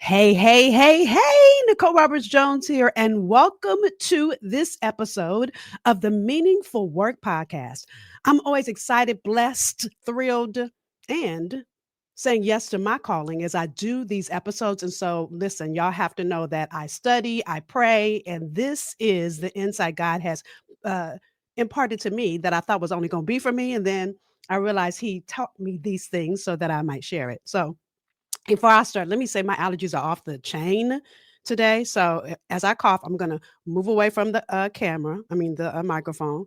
Hey, Nicole Roberts Jones here, and welcome to this episode of the Meaningful Work podcast. I'm always excited, blessed, thrilled, and saying yes to my calling as I do these episodes. And so, listen, y'all have to know that I study, I pray, and this is the insight God has uh, imparted to me that I thought was only going to be for me. And then I realized He taught me these things so that I might share it. So, before I start, let me say my allergies are off the chain today. So as I cough, I'm going to move away from the camera, the microphone.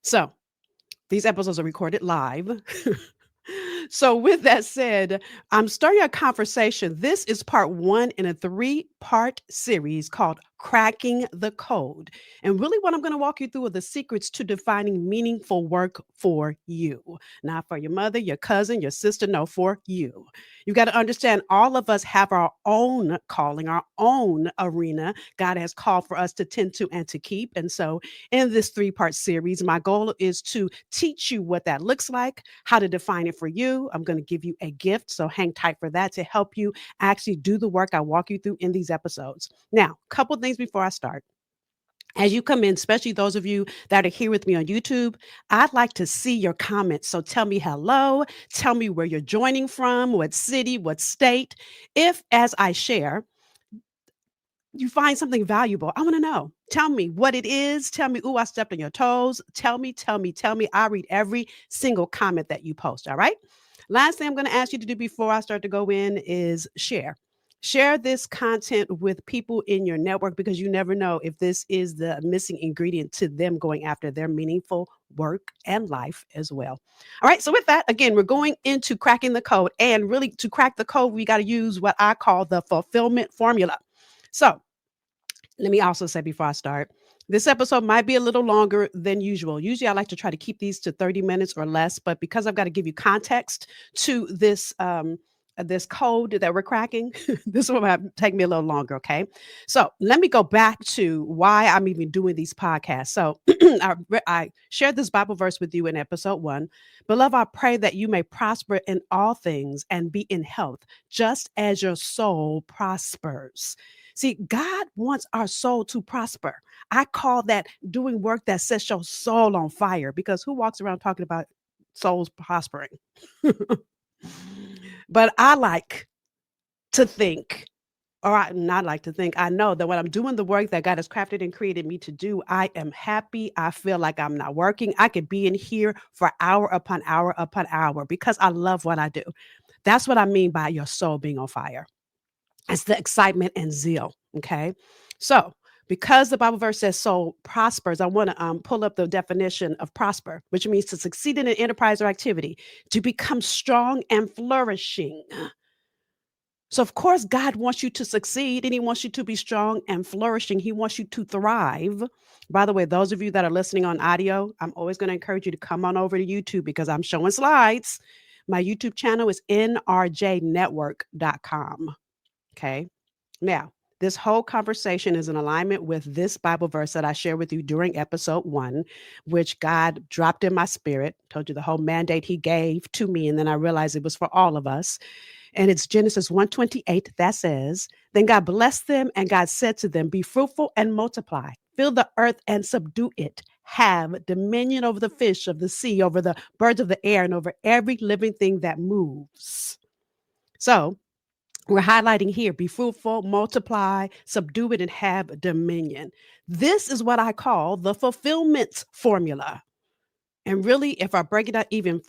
So these episodes are recorded live. So, with that said, I'm starting a conversation. This is part one in a three-part series called Cracking the Code. And really, what I'm going to walk you through are the secrets to defining meaningful work for you. Not for your mother, your cousin, your sister, no, for you. You've got to understand all of us have our own calling, our own arena God has called for us to tend to and to keep. And so, in this three-part series, my goal is to teach you what that looks like, how to define it for you. I'm going to give you a gift, so hang tight for that to help you actually do the work I walk you through in these episodes. Now, a couple things before I start. As you come in, especially those of you that are here with me on YouTube, I'd like to see your comments. So tell me hello, tell me where you're joining from, what city, what state. If, as I share, you find something valuable, I want to know. Tell me what it is. Tell me, ooh, I stepped on your toes. Tell me. I read every single comment that you post. All right. Last thing I'm going to ask you to do before I start to go in is share. Share this content with people in your network because you never know if this is the missing ingredient to them going after their meaningful work and life as well. All right. So, with that, again, we're going into cracking the code. And really, to crack the code, we got to use what I call the fulfillment formula. So, let me also say before I start, this episode might be a little longer than usual. Usually, I like to try to keep these to 30 minutes or less, but because I've got to give you context to this code that we're cracking, this will take me a little longer. Okay, so let me go back to why I'm even doing these podcasts. So I shared this Bible verse with you in episode one. Beloved, I pray that you may prosper in all things and be in health, just as your soul prospers. See, God wants our soul to prosper. I call that doing work that sets your soul on fire because who walks around talking about souls prospering? But I like to think, or I not like to think, I know that when I'm doing the work that God has crafted and created me to do, I am happy. I feel like I'm not working. I could be in here for hour upon hour upon hour because I love what I do. That's what I mean by your soul being on fire. It's the excitement and zeal. Okay. So, because the Bible verse says soul prospers, I want to pull up the definition of prosper, which means to succeed in an enterprise or activity, to become strong and flourishing. So, of course, God wants you to succeed and He wants you to be strong and flourishing. He wants you to thrive. By the way, those of you that are listening on audio, I'm always going to encourage you to come on over to YouTube because I'm showing slides. My YouTube channel is nrjnetwork.com. Okay. Now, this whole conversation is in alignment with this Bible verse that I shared with you during episode one, which God dropped in my spirit, told you the whole mandate He gave to me. And then I realized it was for all of us. And it's Genesis 1:28 that says, Then God blessed them and God said to them, Be fruitful and multiply, fill the earth and subdue it. Have dominion over the fish of the sea, over the birds of the air, and over every living thing that moves. So, we're highlighting here be fruitful, multiply, subdue it, and have dominion. This is what I call the fulfillment formula. And really, if I break it out even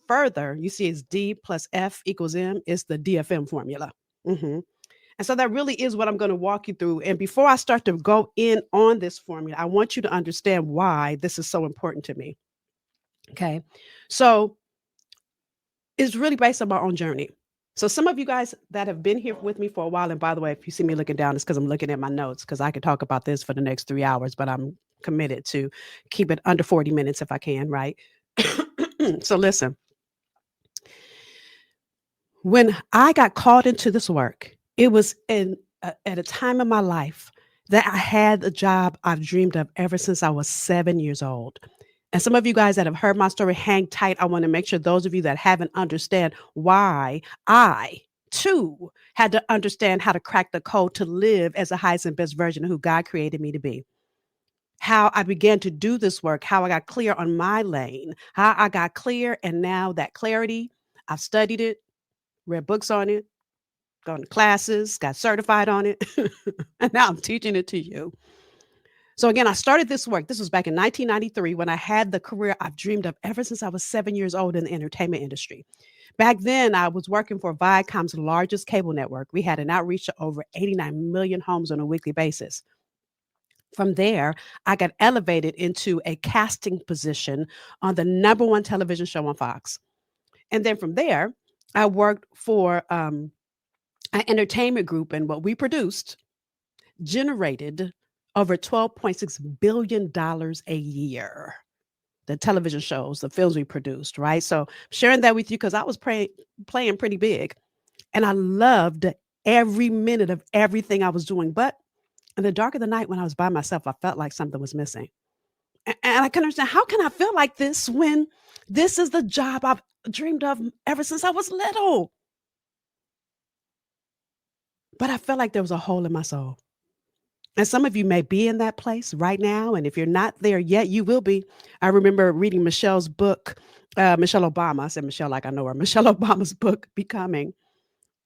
further, you see it's D plus F equals M. It's the DFM formula. Mhm. And so that really is what I'm going to walk you through. And before I start to go in on this formula, I want you to understand why this is so important to me. Okay. So it's really based on my own journey. So some of you guys that have been here with me for a while, and by the way, if you see me looking down, it's because I'm looking at my notes because I could talk about this for the next 3 hours, but I'm committed to keep it under 40 minutes if I can, right? So listen, when I got called into this work, it was at a time in my life that I had the job I've dreamed of ever since I was 7 years old. And some of you guys that have heard my story, hang tight. I want to make sure those of you that haven't understand why I too had to understand how to crack the code to live as the highest and best version of who God created me to be. How I began to do this work, how I got clear on my lane, how I got clear. And now that clarity, I've studied it, read books on it, gone to classes, got certified on it. And now I'm teaching it to you. So again, I started this work. This was back in 1993 when I had the career I've dreamed of ever since I was 7 years old in the entertainment industry. Back then, I was working for Viacom's largest cable network. We had an outreach to over 89 million homes on a weekly basis. From there, I got elevated into a casting position on the number one television show on Fox. And then from there, I worked for an entertainment group, and what we produced generated over $12.6 billion a year. The television shows, the films we produced, right? So sharing that with you because I was playing pretty big, and I loved every minute of everything I was doing. But in the dark of the night, when I was by myself, I felt like something was missing, and I couldn't understand how can I feel like this when this is the job I've dreamed of ever since I was little. But I felt like there was a hole in my soul. And some of you may be in that place right now. And if you're not there yet, you will be. I remember reading Michelle's book, Michelle Obama. I said Michelle like I know her. Michelle Obama's book, Becoming.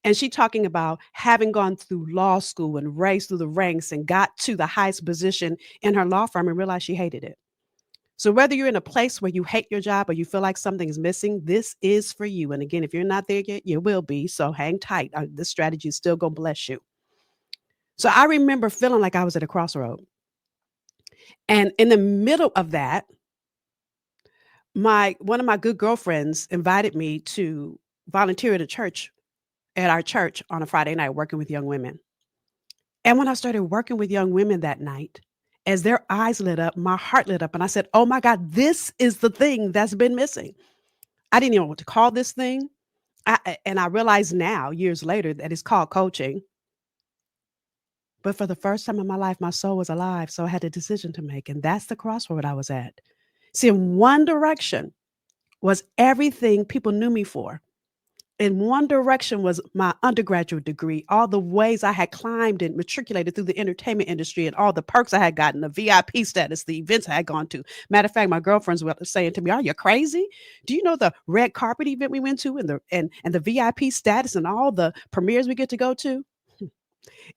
And she talking about having gone through law school and raised through the ranks and got to the highest position in her law firm and realized she hated it. So whether you're in a place where you hate your job or you feel like something is missing, this is for you. And again, if you're not there yet, you will be. So hang tight. This strategy is still going to bless you. So I remember feeling like I was at a crossroad. And in the middle of that, my one of my good girlfriends invited me to volunteer at our church on a Friday night working with young women. And when I started working with young women that night, as their eyes lit up, my heart lit up and I said, "Oh my God, this is the thing that's been missing." I didn't even know what to call this thing. And I realize now, years later, that it's called coaching. But for the first time in my life, my soul was alive. So I had a decision to make. And that's the crossroad I was at. See, in one direction was everything people knew me for. In one direction was my undergraduate degree, all the ways I had climbed and matriculated through the entertainment industry and all the perks I had gotten, the VIP status, the events I had gone to. Matter of fact, my girlfriends were saying to me, "Are you crazy? Do you know the red carpet event we went to and the VIP status and all the premieres we get to go to?"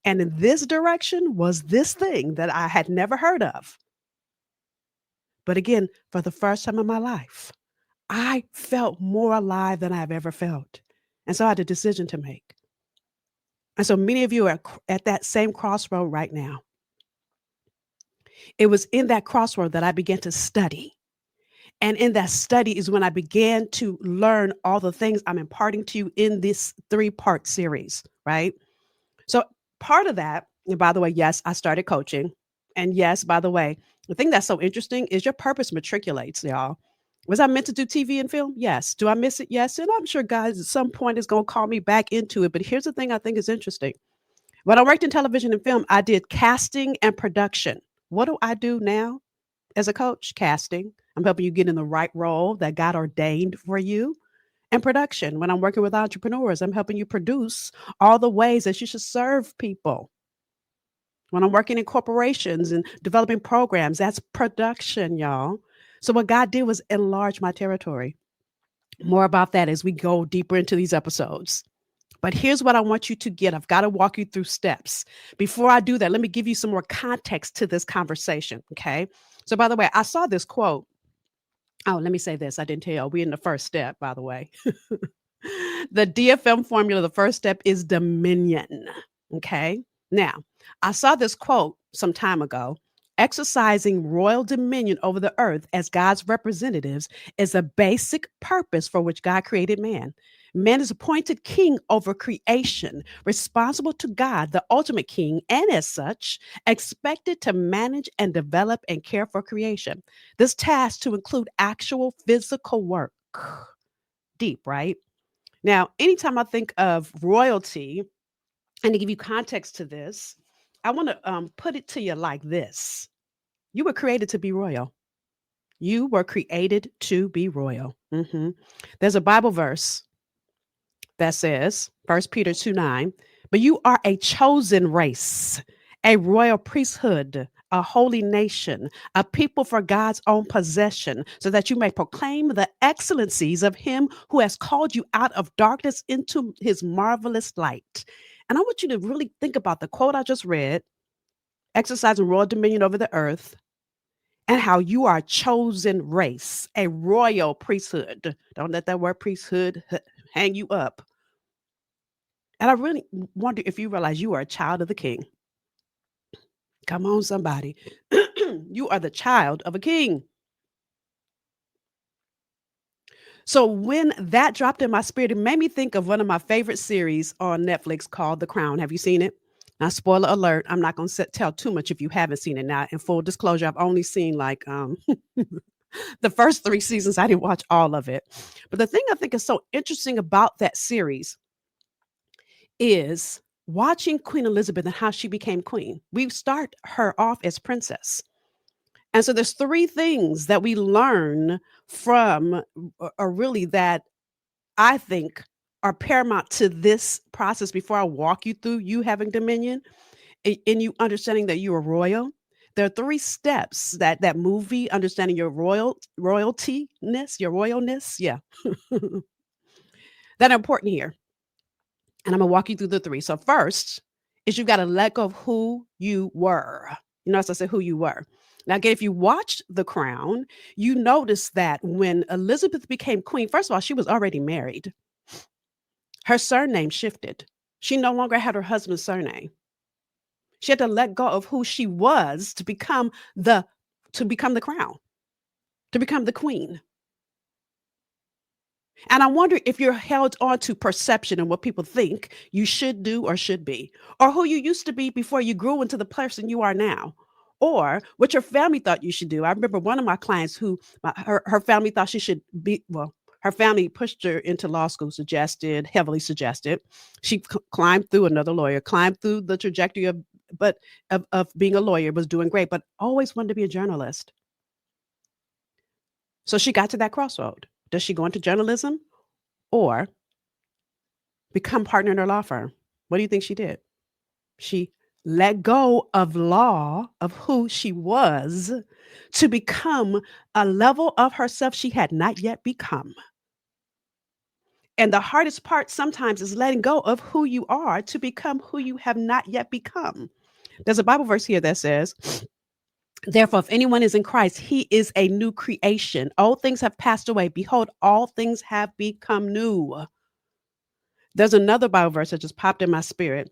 And in this direction was this thing that I had never heard of. But again, for the first time in my life, I felt more alive than I've ever felt. And so I had a decision to make. And so many of you are at that same crossroad right now. It was in that crossroad that I began to study. And in that study is when I began to learn all the things I'm imparting to you in this three-part series, right? So part of that, and by the way, yes, I started coaching. And yes, by the way, the thing that's so interesting is your purpose matriculates, y'all. Was I meant to do TV and film? Yes. Do I miss it? Yes. And I'm sure guys at some point is going to call me back into it. But here's the thing I think is interesting. When I worked in television and film, I did casting and production. What do I do now as a coach? Casting. I'm helping you get in the right role that God ordained for you. And production. When I'm working with entrepreneurs, I'm helping you produce all the ways that you should serve people. When I'm working in corporations and developing programs, that's production, y'all. So what God did was enlarge my territory. More about that as we go deeper into these episodes. But here's what I want you to get. I've got to walk you through steps. Before I do that, let me give you some more context to this conversation. Okay. So, by the way, I saw this quote. Oh, let me say this. I didn't tell you. We're in the first step, by the way. The DFM formula, the first step is dominion. Okay. Now, I saw this quote some time ago. Exercising royal dominion over the earth as God's representatives is a basic purpose for which God created man. Man is appointed king over creation, responsible to God, the ultimate king, and as such, expected to manage and develop and care for creation. This task to include actual physical work. Deep, right? Now, anytime I think of royalty, and to give you context to this, I want to put it to you like this. You were created to be royal. You were created to be royal. There's a Bible verse that says, 1 Peter 2:9, but you are a chosen race, a royal priesthood, a holy nation, a people for God's own possession, so that you may proclaim the excellencies of him who has called you out of darkness into his marvelous light. And I want you to really think about the quote I just read, exercising royal dominion over the earth, and how you are a chosen race, a royal priesthood. Don't let that word priesthood hang you up. And I really wonder if you realize you are a child of the king. Come on, somebody. You are the child of a king. So when that dropped in my spirit, it made me think of one of my favorite series on Netflix called The Crown. Have you seen it? Now, spoiler alert, I'm not going to tell too much if you haven't seen it. Now, in full disclosure, I've only seen like the first 3 seasons. I didn't watch all of it. But the thing I think is so interesting about that series is watching Queen Elizabeth and how she became queen. We start her off as princess. And so there's 3 things that we learn from, or really that I think are paramount to this process before I walk you through you having dominion and you understanding that you are royal. There are 3 steps that movie, understanding your royaltiness, your royalness, yeah, that are important here. And I'm gonna walk you through the 3. So first is you gotta let go of who you were. You notice I said who you were. Now, again, if you watched The Crown, you notice that when Elizabeth became queen, first of all, she was already married. Her surname shifted. She no longer had her husband's surname. She had to let go of who she was to become the crown, to become the queen. And I wonder if you're held on to perception and what people think you should do or should be, or who you used to be before you grew into the person you are now, or what your family thought you should do. I remember one of my clients who her family thought she should be, well, her family pushed her into law school, heavily suggested. She climbed through another lawyer, climbed through the trajectory of being a lawyer, was doing great, but always wanted to be a journalist. So she got to that crossroad. Does she go into journalism or become partner in her law firm? What do you think she did? She let go of law, of who she was, to become a level of herself she had not yet become. And the hardest part sometimes is letting go of who you are to become who you have not yet become. There's a Bible verse here that says, therefore, if anyone is in Christ, he is a new creation. Old things have passed away. Behold, all things have become new. There's another Bible verse that just popped in my spirit.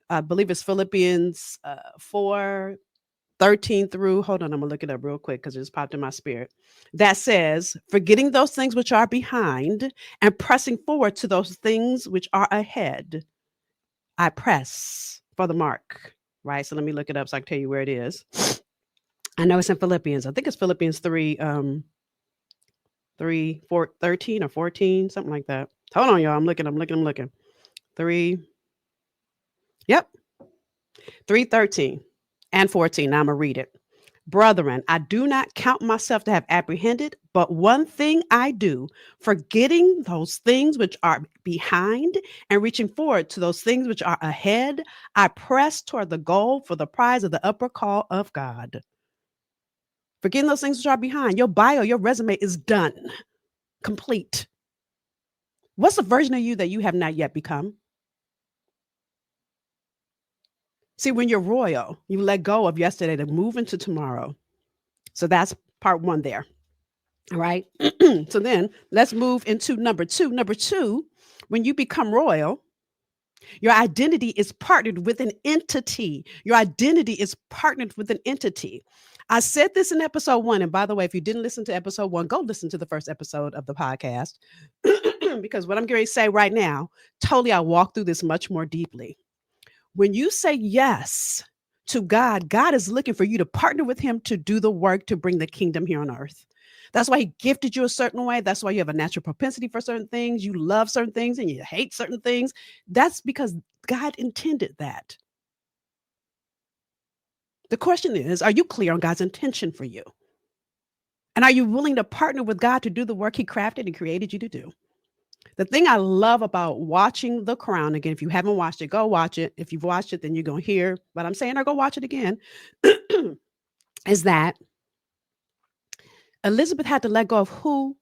I believe it's Philippians 4:13 through, hold on, I'm gonna look it up real quick because it just popped in my spirit. That says, forgetting those things which are behind and pressing forward to those things which are ahead, I press for the mark. Right. So let me look it up so I can tell you where it is. I know it's in Philippians. I think it's Philippians 13 or 14, something like that. Hold on, y'all. I'm looking. 3. Yep. 3:13 and 14. Now I'm going to read it. Brethren, I do not count myself to have apprehended, but one thing I do, forgetting those things which are behind and reaching forward to those things which are ahead, I press toward the goal for the prize of the upper call of God. Forgetting those things which are behind. Your bio, your resume is done, complete. What's the version of you that you have not yet become? See, when you're royal, you let go of yesterday to move into tomorrow. So that's part 1 there. All right. So then let's move into number 2. Number 2, when you become royal, your identity is partnered with an entity. Your identity is partnered with an entity. I said this in episode 1. And by the way, if you didn't listen to episode 1, go listen to the first episode of the podcast. Because what I'm going to say right now, totally, I'll walk through this much more deeply. When you say yes to God, God is looking for you to partner with him to do the work to bring the kingdom here on earth. That's why he gifted you a certain way. That's why you have a natural propensity for certain things. You love certain things and you hate certain things. That's because God intended that. The question is, are you clear on God's intention for you? And are you willing to partner with God to do the work he crafted and created you to do? The thing I love about watching The Crown, again, if you haven't watched it, go watch it. If you've watched it, then you're going to hear what I'm saying or go watch it again, is that Elizabeth had to let go of who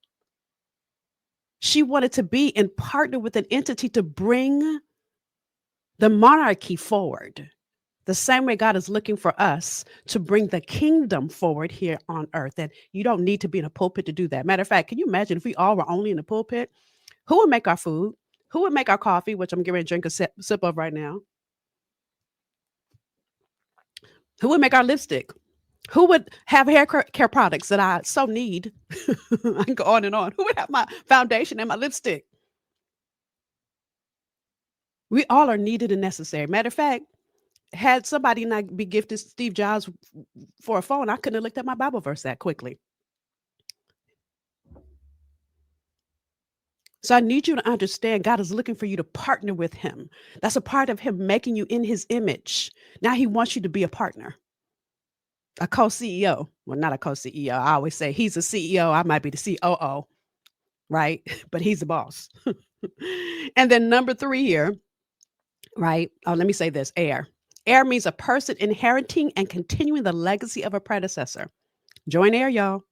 she wanted to be and partner with an entity to bring the monarchy forward. The same way God is looking for us to bring the kingdom forward here on earth. And you don't need to be in a pulpit to do that. Matter of fact, can you imagine if we all were only in the pulpit? Who would make our food? Who would make our coffee, which I'm getting ready to drink a sip of right now? Who would make our lipstick? Who would have hair care products that I so need? I can go on and on. Who would have my foundation and my lipstick? We all are needed and necessary. Matter of fact, had somebody not be gifted Steve Jobs for a phone, I couldn't have looked at my Bible verse that quickly. So I need you to understand God is looking for you to partner with him. That's a part of him making you in his image. Now he wants you to be a partner, a co-CEO. Well, not a co-CEO. I always say he's a CEO. I might be the COO, right? But he's the boss. And then number 3 here, right? Oh, let me say this, heir. Heir means a person inheriting and continuing the legacy of a predecessor. Join heir, y'all.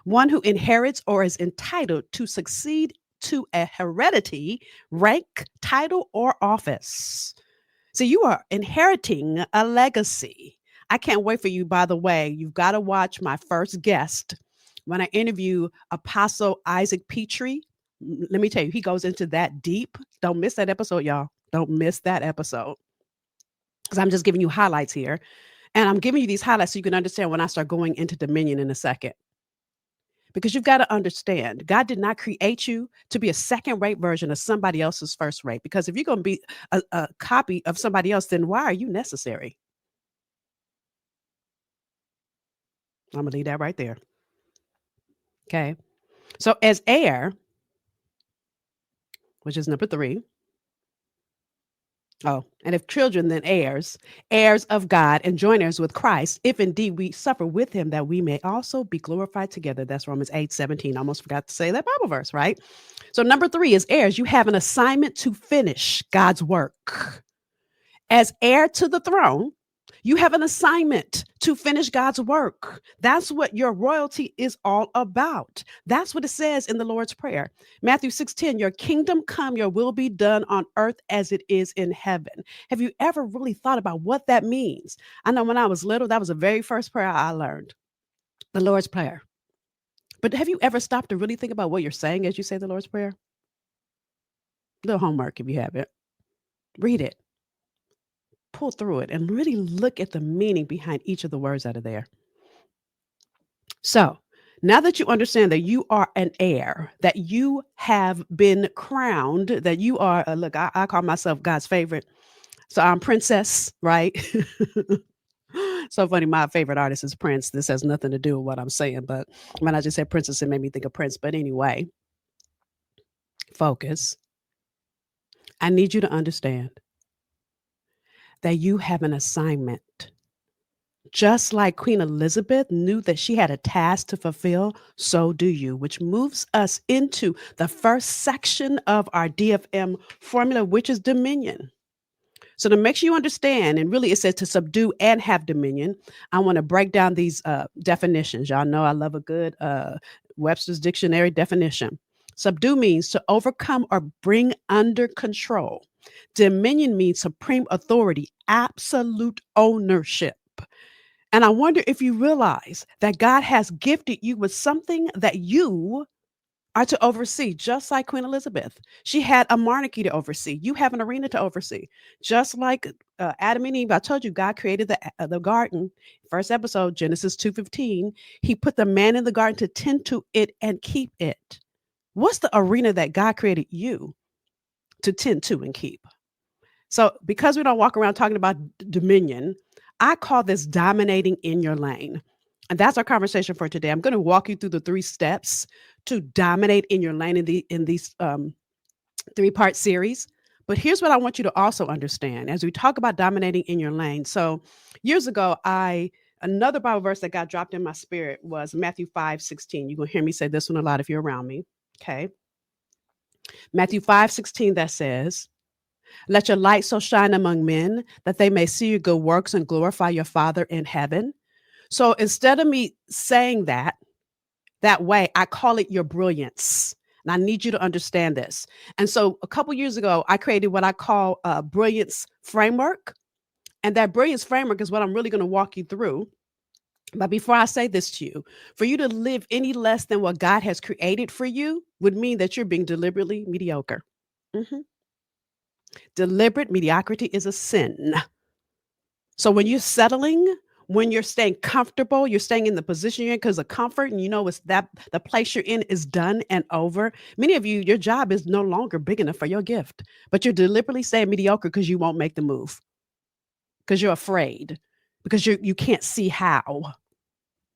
One who inherits or is entitled to succeed to a heredity, rank, title, or office. So you are inheriting a legacy. I can't wait for you, by the way. You've got to watch my first guest when I interview Apostle Isaac Petrie. Let me tell you, he goes into that deep. Don't miss that episode, y'all. Don't miss that episode. Because I'm just giving you highlights here. And I'm giving you these highlights so you can understand when I start going into dominion in a second. Because you've got to understand, God did not create you to be a second rate version of somebody else's first rate. Because if you're going to be a copy of somebody else, then why are you necessary? I'm going to leave that right there. Okay. So, as heir, which is number 3. Oh, and if children, then heirs, heirs of God and joiners with Christ, if indeed we suffer with him, that we may also be glorified together. That's Romans 8:17. Almost forgot to say that Bible verse, right? So number 3 is heirs. You have an assignment to finish God's work. As heir to the throne, you have an assignment to finish God's work. That's what your royalty is all about. That's what it says in the Lord's Prayer. Matthew 6:10, your kingdom come, your will be done on earth as it is in heaven. Have you ever really thought about what that means? I know when I was little, that was the very first prayer I learned, the Lord's Prayer. But have you ever stopped to really think about what you're saying as you say the Lord's Prayer? A little homework if you have it. Read it, pull through it, and really look at the meaning behind each of the words that are there. So now that you understand that you are an heir, that you have been crowned, that you are, look, I call myself God's favorite. So I'm Princess, right? So funny. My favorite artist is Prince. This has nothing to do with what I'm saying, but when I just said Princess, it made me think of Prince. But anyway, focus. I need you to understand that you have an assignment. Just like Queen Elizabeth knew that she had a task to fulfill, so do you, which moves us into the first section of our DFM formula, which is dominion. So to make sure you understand, and really it says to subdue and have dominion, I want to break down these definitions. Y'all know I love a good Webster's Dictionary definition. Subdue means to overcome or bring under control. Dominion means supreme authority, absolute ownership. And I wonder if you realize that God has gifted you with something that you are to oversee, just like Queen Elizabeth. She had a monarchy to oversee. You have an arena to oversee. Just like Adam and Eve, I told you God created the garden. First episode, Genesis 2:15. He put the man in the garden to tend to it and keep it. What's the arena that God created you to tend to and keep? So because we don't walk around talking about dominion, I call this dominating in your lane. And that's our conversation for today. I'm going to walk you through the 3 steps to dominate in your lane in these 3-part series. But here's what I want you to also understand as we talk about dominating in your lane. So years ago, I Another Bible verse that got dropped in my spirit was Matthew 5:16. You're going to hear me say this one a lot if you're around me. Okay. Matthew 5:16 that says, let your light so shine among men that they may see your good works and glorify your Father in heaven. So instead of me saying that way, I call it your brilliance. And I need you to understand this. And so a couple years ago, I created what I call a brilliance framework. And that brilliance framework is what I'm really going to walk you through. But before I say this to you, for you to live any less than what God has created for you would mean that you're being deliberately mediocre. Mhm. Deliberate mediocrity is a sin. So when you're settling, when you're staying comfortable, you're staying in the position you're in because of comfort, and you know it's that the place you're in is done and over. Many of you, your job is no longer big enough for your gift, but you're deliberately staying mediocre because you won't make the move, because you're afraid, because you can't see how.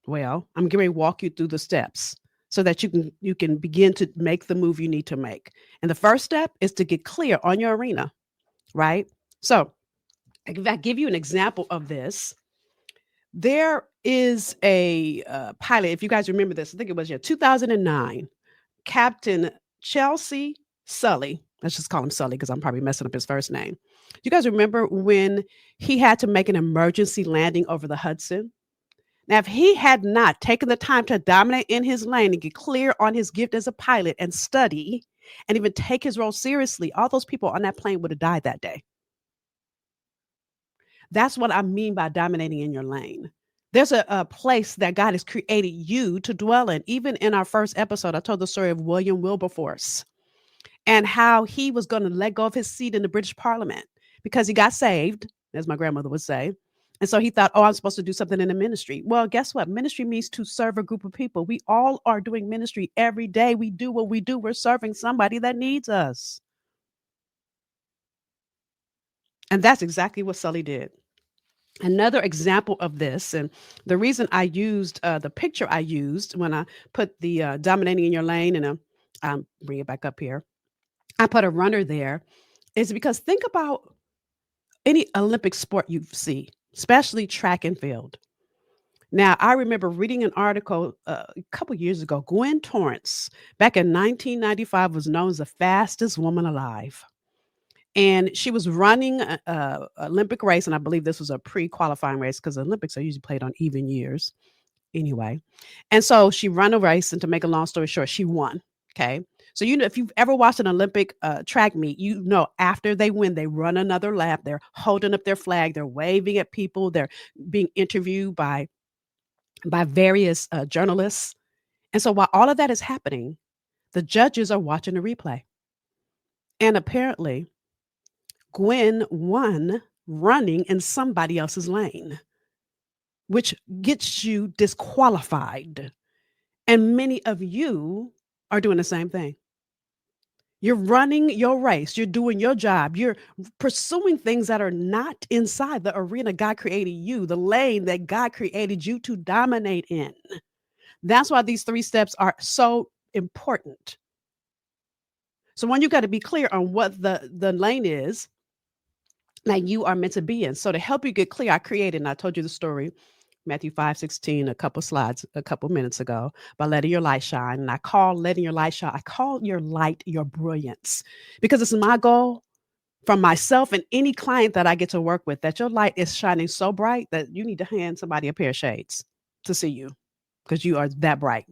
Well, I'm going to walk you through the steps so that you can begin to make the move you need to make. And the first step is to get clear on your arena, right? So if I give you an example of this, there is a pilot. If you guys remember this, I think it was 2009. Captain Chelsea Sully. Let's just call him Sully because I'm probably messing up his first name. You guys remember when he had to make an emergency landing over the Hudson? Now, if he had not taken the time to dominate in his lane and get clear on his gift as a pilot and study and even take his role seriously, all those people on that plane would have died that day. That's what I mean by dominating in your lane. There's a place that God has created you to dwell in. Even in our first episode, I told the story of William Wilberforce and how he was going to let go of his seat in the British Parliament because he got saved, as my grandmother would say. And so he thought, oh, I'm supposed to do something in the ministry. Well, guess what? Ministry means to serve a group of people. We all are doing ministry every day. We do what we do. We're serving somebody that needs us. And that's exactly what Sully did. Another example of this, and the reason I used the picture I used when I put the dominating in your lane and bring it back up here, I put a runner there, is because think about any Olympic sport you see, especially track and field. Now, I remember reading an article a couple years ago. Gwen Torrance, back in 1995, was known as the fastest woman alive. And she was running a Olympic race, and I believe this was a pre-qualifying race because Olympics are usually played on even years anyway. And so she ran a race, and to make a long story short, she won. Okay. So you know, if you've ever watched an Olympic track meet, you know after they win, they run another lap. They're holding up their flag. They're waving at people. They're being interviewed by various journalists. And so while all of that is happening, the judges are watching the replay. And apparently, Gwen won running in somebody else's lane, which gets you disqualified. And many of you are doing the same thing. You're running your race, you're doing your job, you're pursuing things that are not inside the arena God created you, the lane that God created you to dominate in. That's why these three steps are so important. So, one, you got to be clear on what the lane is that you are meant to be in. So to help you get clear, I created, and I told you the story, Matthew 5:16, a couple slides a couple minutes ago, by letting your light shine. And I call letting your light shine, I call your light your brilliance, because it's my goal from myself and any client that I get to work with that your light is shining so bright that you need to hand somebody a pair of shades to see you, because you are that bright,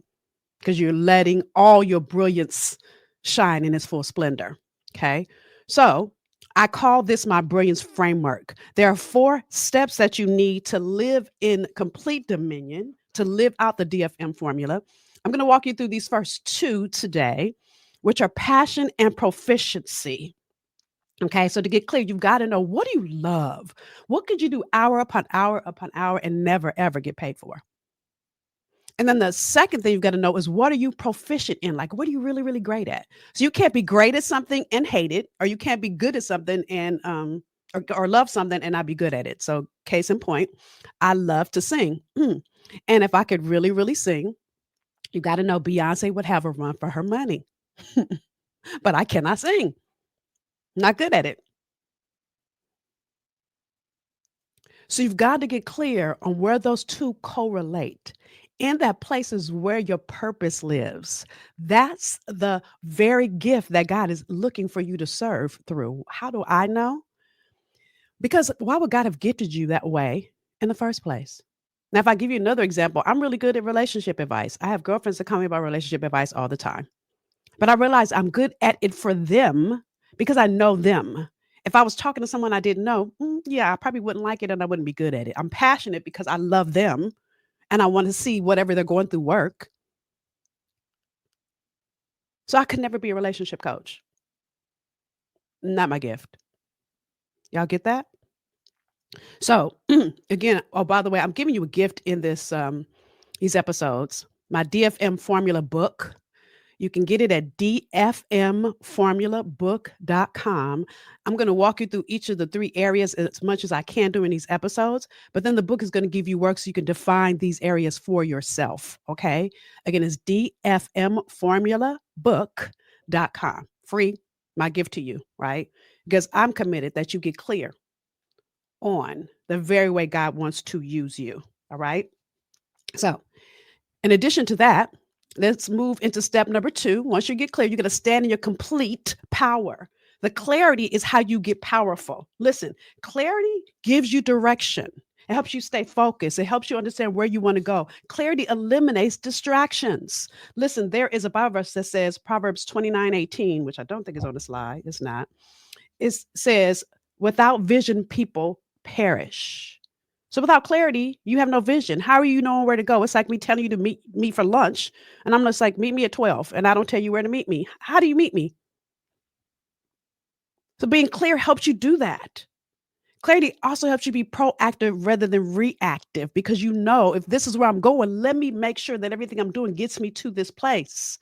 because you're letting all your brilliance shine in its full splendor. Okay. So I call this my brilliance framework. There are 4 steps that you need to live in complete dominion, to live out the DFM formula. I'm going to walk you through these first 2 today, which are passion and proficiency. Okay, so to get clear, you've got to know, what do you love? What could you do hour upon hour and never ever get paid for? And then the second thing you've got to know is, what are you proficient in? Like, what are you really, really great at? So you can't be great at something and hate it, or you can't be good at something and or love something and not be good at it. So case in point, I love to sing. And if I could really, really sing, you got to know Beyonce would have a run for her money. But I cannot sing. Not good at it. So you've got to get clear on where those two correlate. And that place is where your purpose lives. That's the very gift that God is looking for you to serve through. How do I know? Because why would God have gifted you that way in the first place? Now, if I give you another example, I'm really good at relationship advice. I have girlfriends that call me about relationship advice all the time. But I realize I'm good at it for them because I know them. If I was talking to someone I didn't know, yeah, I probably wouldn't like it and I wouldn't be good at it. I'm passionate because I love them and I want to see whatever they're going through work. So I could never be a relationship coach. Not my gift. Y'all get that? So again, oh, by the way, I'm giving you a gift in these episodes. My DFM formula book. You can get it at dfmformulabook.com. I'm going to walk you through each of the three areas as much as I can during these episodes, but then the book is going to give you work so you can define these areas for yourself. Okay. Again, it's dfmformulabook.com. Free, my gift to you, right? Because I'm committed that you get clear on the very way God wants to use you. All right. So, in addition to that, let's move into step number 2. Once you get clear, you're going to stand in your complete power. The clarity is how you get powerful. Listen, clarity gives you direction. It helps you stay focused. It helps you understand where you want to go. Clarity eliminates distractions. Listen, there is a Bible verse that says Proverbs 29:18, which I don't think is on the slide. It's not. It says, without vision, people perish. So without clarity, you have no vision. How are you knowing where to go? It's like me telling you to meet me for lunch, and I'm just like, meet me at 12, and I don't tell you where to meet me. How do you meet me? So being clear helps you do that. Clarity also helps you be proactive rather than reactive because you know if this is where I'm going, let me make sure that everything I'm doing gets me to this place.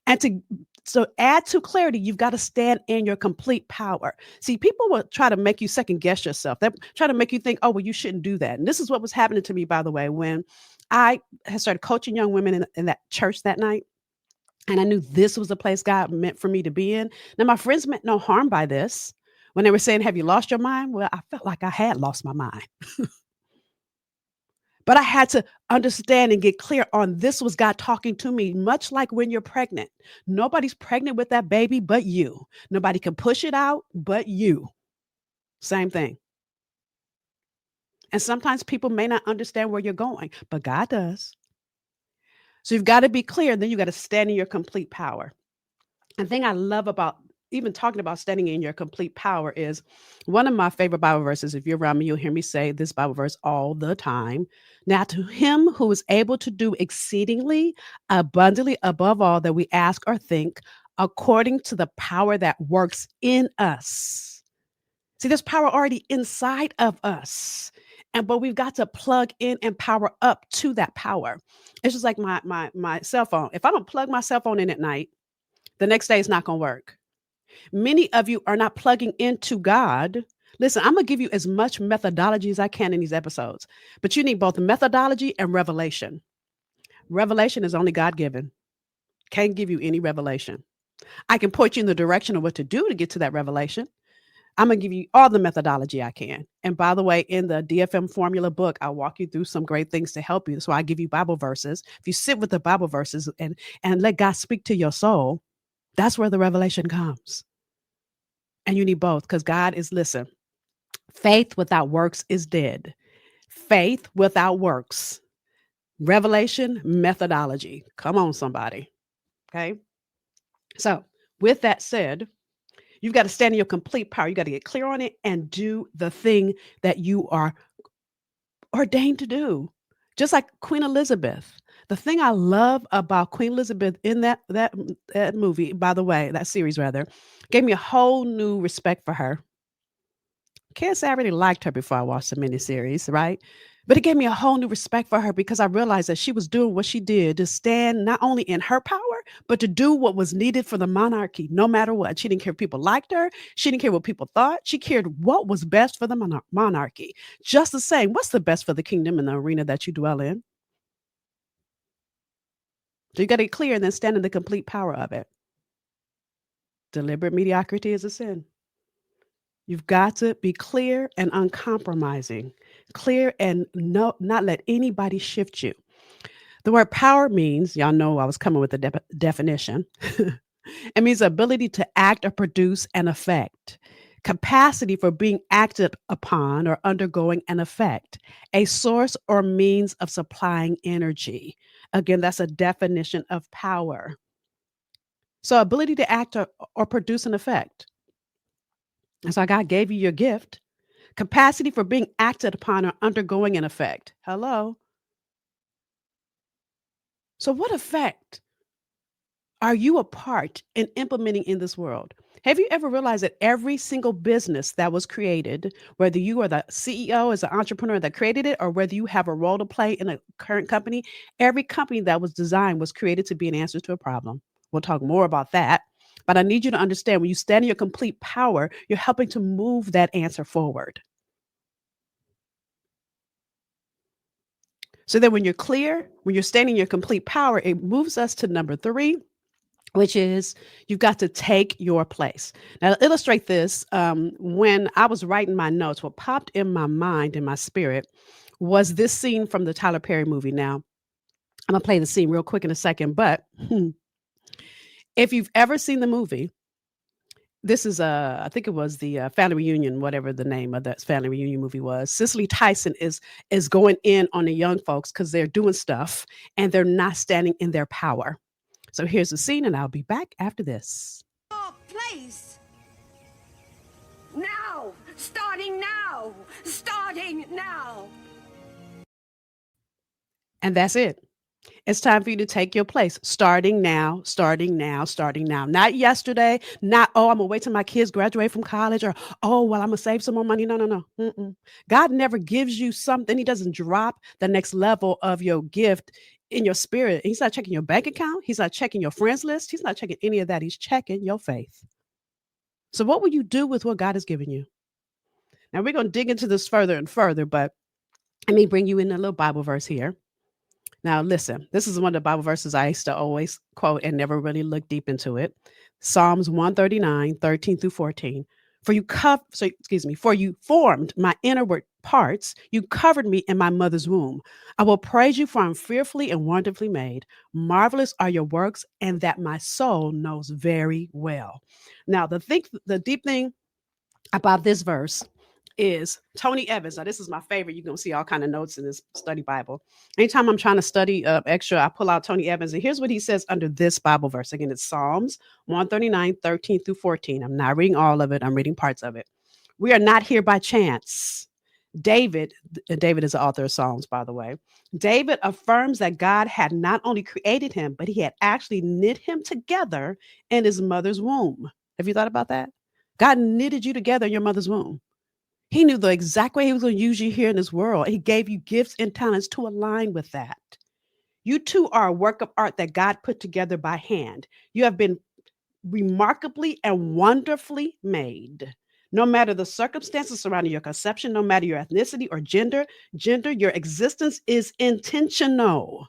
And to so add to clarity, you've got to stand in your complete power. See, people will try to make you second guess yourself. They try to make you think, oh, well, you shouldn't do that. And this is what was happening to me, by the way, when I had started coaching young women in that church that night. And I knew this was the place God meant for me to be in. Now, my friends meant no harm by this. When they were saying, have you lost your mind? Well, I felt like I had lost my mind. But I had to understand and get clear on this was God talking to me, much like when you're pregnant. Nobody's pregnant with that baby but you. Nobody can push it out but you. Same thing. And sometimes people may not understand where you're going, but God does. So you've got to be clear. Then you got to stand in your complete power. The thing I love about even talking about standing in your complete power is one of my favorite Bible verses. If you're around me, you'll hear me say this Bible verse all the time. Now, to him who is able to do exceedingly abundantly above all that we ask or think, according to the power that works in us. See, there's power already inside of us. But we've got to plug in and power up to that power. It's just like my cell phone. If I don't plug my cell phone in at night, the next day it's not going to work. Many of you are not plugging into God. Listen, I'm going to give you as much methodology as I can in these episodes, but you need both methodology and revelation. Revelation is only God given. Can't give you any revelation. I can point you in the direction of what to do to get to that revelation. I'm going to give you all the methodology I can. And by the way, in the DFM formula book, I'll walk you through some great things to help you. So I give you Bible verses. If you sit with the Bible verses and let God speak to your soul, that's where the revelation comes. And you need both because God is, listen, faith without works is dead. Faith without works. Revelation, methodology. Come on, somebody. Okay. So, with that said, you've got to stand in your complete power. You got to get clear on it and do the thing that you are ordained to do. Just like Queen Elizabeth. The thing I love about Queen Elizabeth in that movie, by the way, that series rather, gave me a whole new respect for her. Can't say I really liked her before I watched the miniseries, right? But it gave me a whole new respect for her because I realized that she was doing what she did to stand not only in her power, but to do what was needed for the monarchy, no matter what. She didn't care if people liked her. She didn't care what people thought. She cared what was best for the monarchy. Just the same, what's the best for the kingdom in the arena that you dwell in? So you got to get clear and then stand in the complete power of it. Deliberate mediocrity is a sin. You've got to be clear and uncompromising. clear, and not let anybody shift you. The word power means, y'all know I was coming with the definition. It means ability to act or produce an effect, capacity for being acted upon or undergoing an effect, a source or means of supplying energy. Again, that's a definition of power. So, ability to act or produce an effect. And so, God gave you your gift, capacity for being acted upon or undergoing an effect. Hello. So, what effect are you a part in implementing in this world? Have you ever realized that every single business that was created, whether you are the CEO as an entrepreneur that created it, or whether you have a role to play in a current company, every company that was designed was created to be an answer to a problem. We'll talk more about that. But I need you to understand when you stand in your complete power, you're helping to move that answer forward. So then when you're clear, when you're standing in your complete power, it moves us to number three, which is you've got to take your place. Now, to illustrate this, when I was writing my notes, what popped in my mind and my spirit was this scene from the Tyler Perry movie. Now, I'm going to play the scene real quick in a second, but if you've ever seen the movie, this is I think it was the family reunion, whatever the name of that family reunion movie was. Cicely Tyson is going in on the young folks because they're doing stuff and they're not standing in their power. So here's the scene, and I'll be back after this. Your place. Now. Starting now. Starting now. And that's it. It's time for you to take your place. Starting now, starting now, starting now. Not yesterday, not, oh, I'm going to wait till my kids graduate from college, or, oh, well, I'm going to save some more money. No, no, no. Mm-mm. God never gives you something. He doesn't drop the next level of your gift in your spirit. He's not checking your bank account. He's not checking your friends list. He's not checking any of that. He's checking your faith. So, what will you do with what God has given you? Now, we're going to dig into this further and further, but let me bring you in a little Bible verse here. Now, listen, this is one of the Bible verses I used to always quote and never really look deep into it. Psalms 139, 13 through 14. For you formed my inward parts. You covered me in my mother's womb. I will praise you, for I'm fearfully and wonderfully made. Marvelous are your works, and that my soul knows very well. Now, the deep thing about this verse is Tony Evans. Now, this is my favorite. You're going to see all kind of notes in this study Bible. Anytime I'm trying to study extra, I pull out Tony Evans. And here's what he says under this Bible verse. Again, it's Psalms 139, 13 through 14. I'm not reading all of it. I'm reading parts of it. We are not here by chance. David is the author of Psalms, by the way. David affirms that God had not only created him, but he had actually knit him together in his mother's womb. Have you thought about that? God knitted you together in your mother's womb. He knew the exact way he was going to use you here in this world. He gave you gifts and talents to align with that. You too are a work of art that God put together by hand. You have been remarkably and wonderfully made. No matter the circumstances surrounding your conception, no matter your ethnicity or gender, your existence is intentional.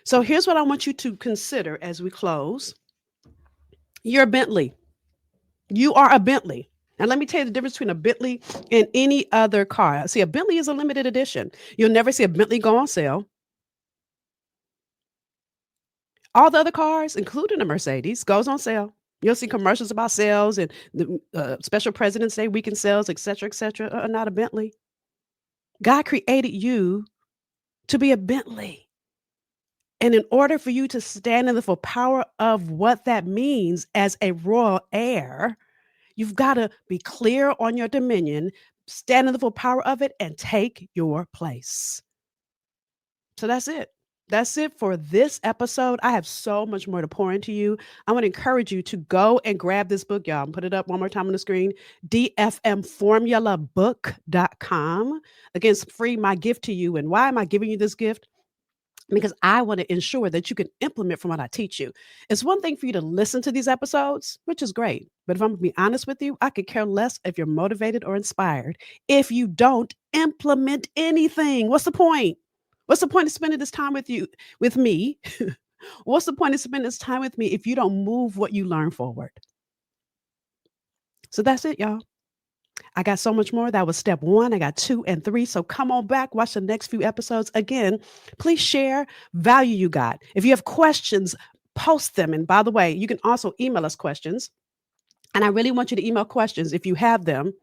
So here's what I want you to consider as we close. You're a Bentley. You are a Bentley. Now, let me tell you the difference between a Bentley and any other car. See, a Bentley is a limited edition. You'll never see a Bentley go on sale. All the other cars, including a Mercedes, goes on sale. You'll see commercials about sales and the special President's Day weekend sales, et cetera, et cetera. Not a Bentley. God created you to be a Bentley. And in order for you to stand in the full power of what that means as a royal heir, you've got to be clear on your dominion, stand in the full power of it, and take your place. So that's it. That's it for this episode. I have so much more to pour into you. I want to encourage you to go and grab this book, y'all. And put it up one more time on the screen, dfmformulabook.com. Again, it's free, my gift to you. And why am I giving you this gift? Because I want to ensure that you can implement from what I teach you. It's one thing for you to listen to these episodes, which is great. But if I'm going to be honest with you, I could care less if you're motivated or inspired if you don't implement anything. What's the point? What's the point of spending this time with me? What's the point of spending this time with me if you don't move what you learn forward? So that's it, y'all. I got so much more. That was step one. I got two and three. So come on back, watch the next few episodes. Again, please share value you got. If you have questions, post them. And by the way, you can also email us questions. And I really want you to email questions if you have them.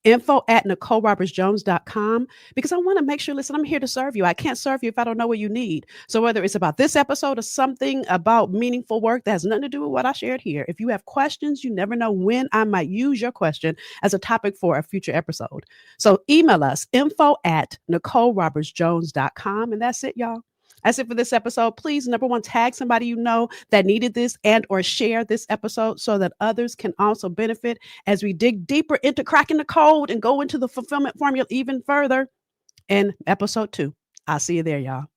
Info at NicoleRobertsJones.com, because I want to make sure, listen, I'm here to serve you. I can't serve you if I don't know what you need. So whether it's about this episode or something about meaningful work that has nothing to do with what I shared here, if you have questions, you never know when I might use your question as a topic for a future episode. So email us info at NicoleRobertsJones.com. And that's it, y'all. That's it for this episode. Please, number one, tag somebody you know that needed this and or share this episode so that others can also benefit as we dig deeper into cracking the code and go into the fulfillment formula even further in episode 2. I'll see you there, y'all.